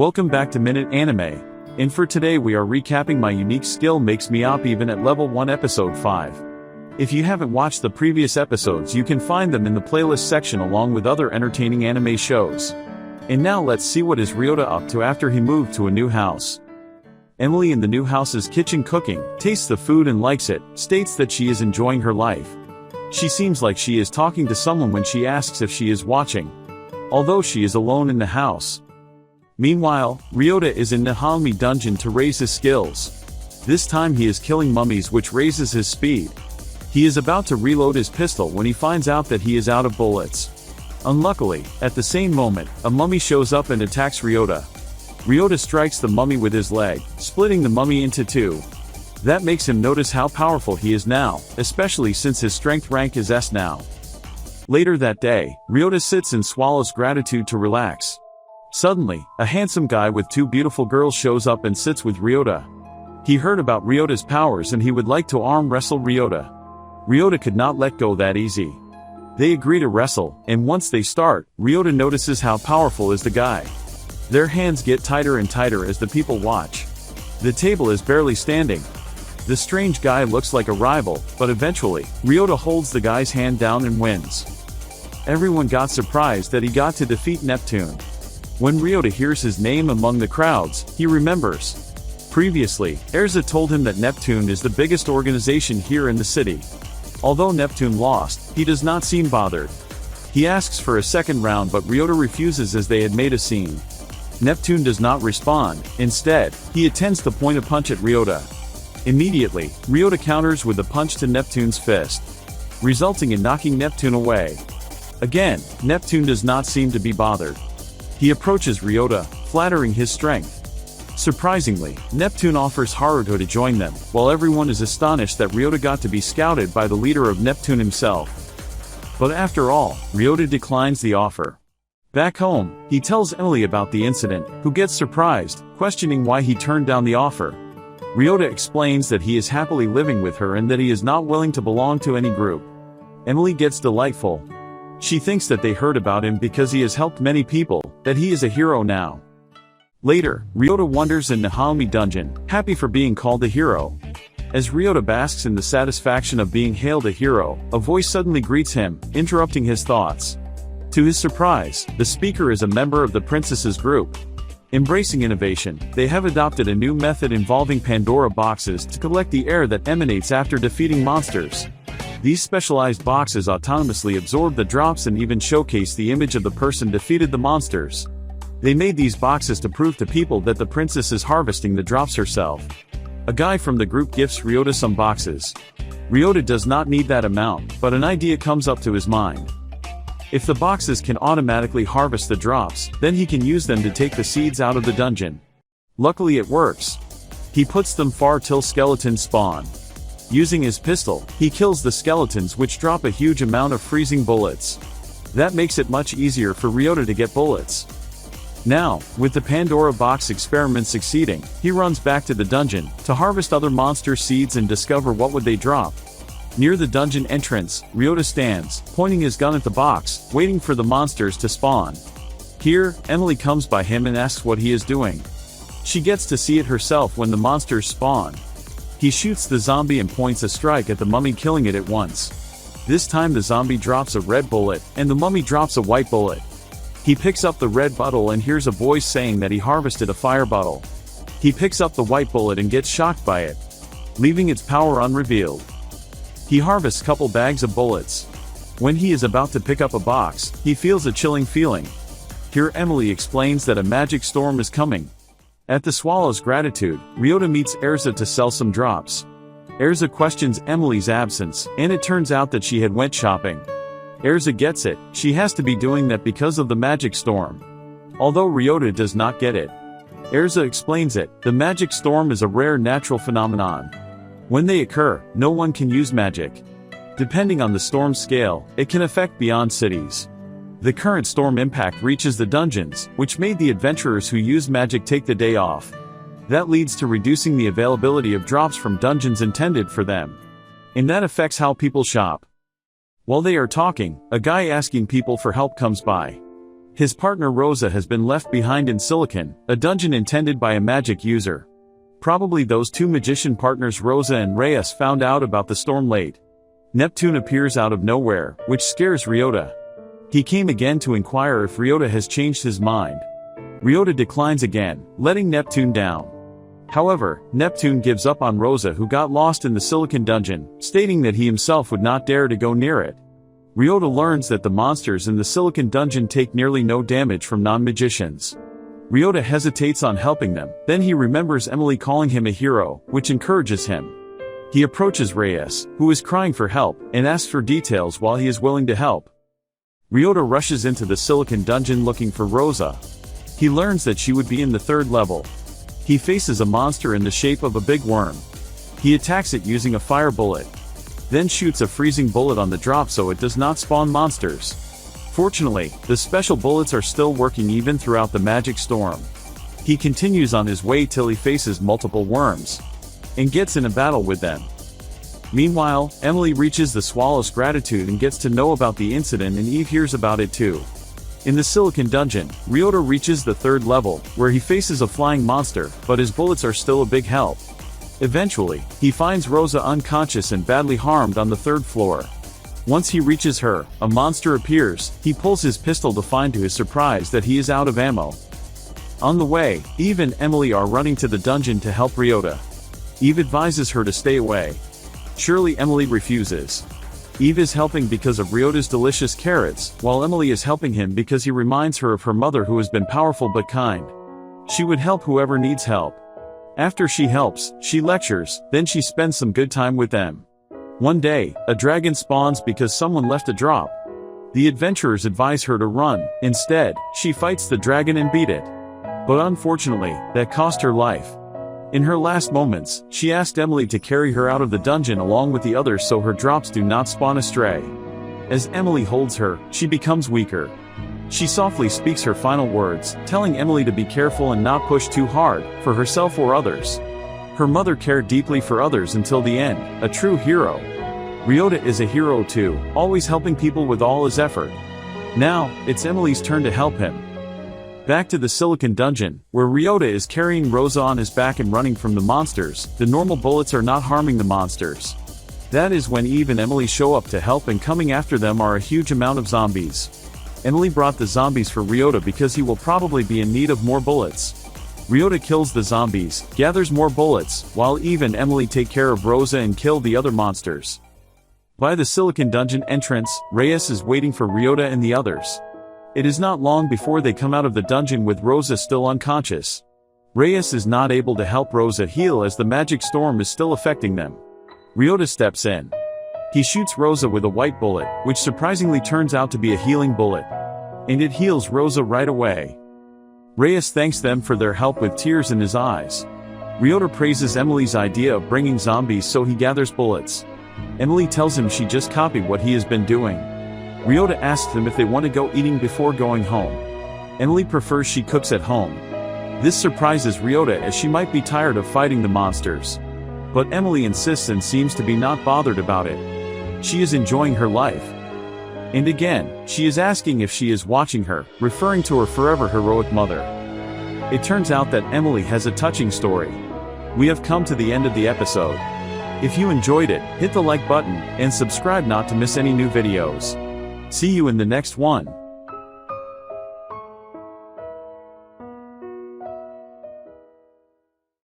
Welcome back to Minute Anime. And for today we are recapping my unique skill makes me op even at level 1 episode 5. If you haven't watched the previous episodes you can find them in the playlist section along with other entertaining anime shows. And now let's see what is Ryota up to after he moved to a new house. Emily in the new house's kitchen cooking, tastes the food and likes it, states that she is enjoying her life. She seems like she is talking to someone when she asks if she is watching, although she is alone in the house. Meanwhile, Ryota is in Nahalmi dungeon to raise his skills. This time he is killing mummies which raises his speed. He is about to reload his pistol when he finds out that he is out of bullets. Unluckily, at the same moment, a mummy shows up and attacks Ryota. Ryota strikes the mummy with his leg, splitting the mummy into two. That makes him notice how powerful he is now, especially since his strength rank is S now. Later that day, Ryota sits and swallows gratitude to relax. Suddenly, a handsome guy with two beautiful girls shows up and sits with Ryota. He heard about Ryota's powers and he would like to arm wrestle Ryota. Ryota could not let go that easy. They agree to wrestle, and once they start, Ryota notices how powerful is the guy. Their hands get tighter and tighter as the people watch. The table is barely standing. The strange guy looks like a rival, but eventually, Ryota holds the guy's hand down and wins. Everyone got surprised that he got to defeat Neptune. When Ryota hears his name among the crowds, he remembers. Previously, Erza told him that Neptune is the biggest organization here in the city. Although Neptune lost, he does not seem bothered. He asks for a second round but Ryota refuses as they had made a scene. Neptune does not respond, instead, he attempts to point a punch at Ryota. Immediately, Ryota counters with a punch to Neptune's fist, resulting in knocking Neptune away. Again, Neptune does not seem to be bothered. He approaches Ryota, flattering his strength. Surprisingly, Neptune offers Haruto to join them, while everyone is astonished that Ryota got to be scouted by the leader of Neptune himself. But after all, Ryota declines the offer. Back home, he tells Emily about the incident, who gets surprised, questioning why he turned down the offer. Ryota explains that he is happily living with her and that he is not willing to belong to any group. Emily gets delightful. She thinks that they heard about him because he has helped many people, that he is a hero now. Later, Ryota wanders in Nahalmi dungeon, happy for being called a hero. As Ryota basks in the satisfaction of being hailed a hero, a voice suddenly greets him, interrupting his thoughts. To his surprise, the speaker is a member of the princess's group. Embracing innovation, they have adopted a new method involving Pandora boxes to collect the air that emanates after defeating monsters. These specialized boxes autonomously absorb the drops and even showcase the image of the person defeated the monsters. They made these boxes to prove to people that the princess is harvesting the drops herself. A guy from the group gifts Ryota some boxes. Ryota does not need that amount, but an idea comes up to his mind. If the boxes can automatically harvest the drops, then he can use them to take the seeds out of the dungeon. Luckily it works. He puts them far till skeletons spawn. Using his pistol, he kills the skeletons which drop a huge amount of freezing bullets. That makes it much easier for Ryota to get bullets. Now, with the Pandora box experiment succeeding, he runs back to the dungeon, to harvest other monster seeds and discover what would they drop. Near the dungeon entrance, Ryota stands, pointing his gun at the box, waiting for the monsters to spawn. Here, Emily comes by him and asks what he is doing. She gets to see it herself when the monsters spawn. He shoots the zombie and points a strike at the mummy, killing it at once. This time the zombie drops a red bullet, and the mummy drops a white bullet. He picks up the red bottle and hears a voice saying that he harvested a fire bottle. He picks up the white bullet and gets shocked by it, leaving its power unrevealed. He harvests couple bags of bullets. When he is about to pick up a box, he feels a chilling feeling. Here Emily explains that a magic storm is coming. At the Swallow's gratitude, Ryota meets Erza to sell some drops. Erza questions Emily's absence, and it turns out that she had went shopping. Erza gets it, she has to be doing that because of the magic storm. Although Ryota does not get it. Erza explains it, the magic storm is a rare natural phenomenon. When they occur, no one can use magic. Depending on the storm scale, it can affect beyond cities. The current storm impact reaches the dungeons, which made the adventurers who use magic take the day off. That leads to reducing the availability of drops from dungeons intended for them. And that affects how people shop. While they are talking, a guy asking people for help comes by. His partner Rosa has been left behind in Silicon, a dungeon intended by a magic user. Probably those two magician partners Rosa and Reyes found out about the storm late. Neptune appears out of nowhere, which scares Ryota. He came again to inquire if Ryota has changed his mind. Ryota declines again, letting Neptune down. However, Neptune gives up on Rosa, who got lost in the Silicon dungeon, stating that he himself would not dare to go near it. Ryota learns that the monsters in the Silicon dungeon take nearly no damage from non-magicians. Ryota hesitates on helping them, then he remembers Emily calling him a hero, which encourages him. He approaches Reyes, who is crying for help, and asks for details while he is willing to help. Ryota rushes into the Silicon dungeon looking for Rosa. He learns that she would be in the 3rd level. He faces a monster in the shape of a big worm. He attacks it using a fire bullet. Then shoots a freezing bullet on the drop so it does not spawn monsters. Fortunately, the special bullets are still working even throughout the magic storm. He continues on his way till he faces multiple worms. And gets in a battle with them. Meanwhile, Emily reaches the Swallow's gratitude and gets to know about the incident, and Eve hears about it too. In the Silicon dungeon, Ryota reaches the 3rd level, where he faces a flying monster, but his bullets are still a big help. Eventually, he finds Rosa unconscious and badly harmed on the 3rd floor. Once he reaches her, a monster appears. He pulls his pistol to find to his surprise that he is out of ammo. On the way, Eve and Emily are running to the dungeon to help Ryota. Eve advises her to stay away. Surely Emily refuses. Eve is helping because of Ryota's delicious carrots, while Emily is helping him because he reminds her of her mother, who has been powerful but kind. She would help whoever needs help. After she helps, she lectures, then she spends some good time with them. One day, a dragon spawns because someone left a drop. The adventurers advise her to run. Instead, she fights the dragon and beat it. But unfortunately, that cost her life. In her last moments, she asked Emily to carry her out of the dungeon along with the others so her drops do not spawn astray. As Emily holds her, she becomes weaker. She softly speaks her final words, telling Emily to be careful and not push too hard, for herself or others. Her mother cared deeply for others until the end, a true hero. Ryota is a hero too, always helping people with all his effort. Now, it's Emily's turn to help him. Back to the Silicon dungeon, where Ryota is carrying Rosa on his back and running from the monsters. The normal bullets are not harming the monsters. That is when Eve and Emily show up to help, and coming after them are a huge amount of zombies. Emily brought the zombies for Ryota because he will probably be in need of more bullets. Ryota kills the zombies, gathers more bullets, while Eve and Emily take care of Rosa and kill the other monsters. By the Silicon dungeon entrance, Reyes is waiting for Ryota and the others. It is not long before they come out of the dungeon with Rosa still unconscious. Reyes is not able to help Rosa heal as the magic storm is still affecting them. Ryota steps in. He shoots Rosa with a white bullet, which surprisingly turns out to be a healing bullet. And it heals Rosa right away. Reyes thanks them for their help with tears in his eyes. Ryota praises Emily's idea of bringing zombies, so he gathers bullets. Emily tells him she just copied what he has been doing. Ryota asks them if they want to go eating before going home. Emily prefers she cooks at home. This surprises Ryota as she might be tired of fighting the monsters. But Emily insists and seems to be not bothered about it. She is enjoying her life. And again, she is asking if she is watching her, referring to her forever heroic mother. It turns out that Emily has a touching story. We have come to the end of the episode. If you enjoyed it, hit the like button, and subscribe not to miss any new videos. See you in the next one.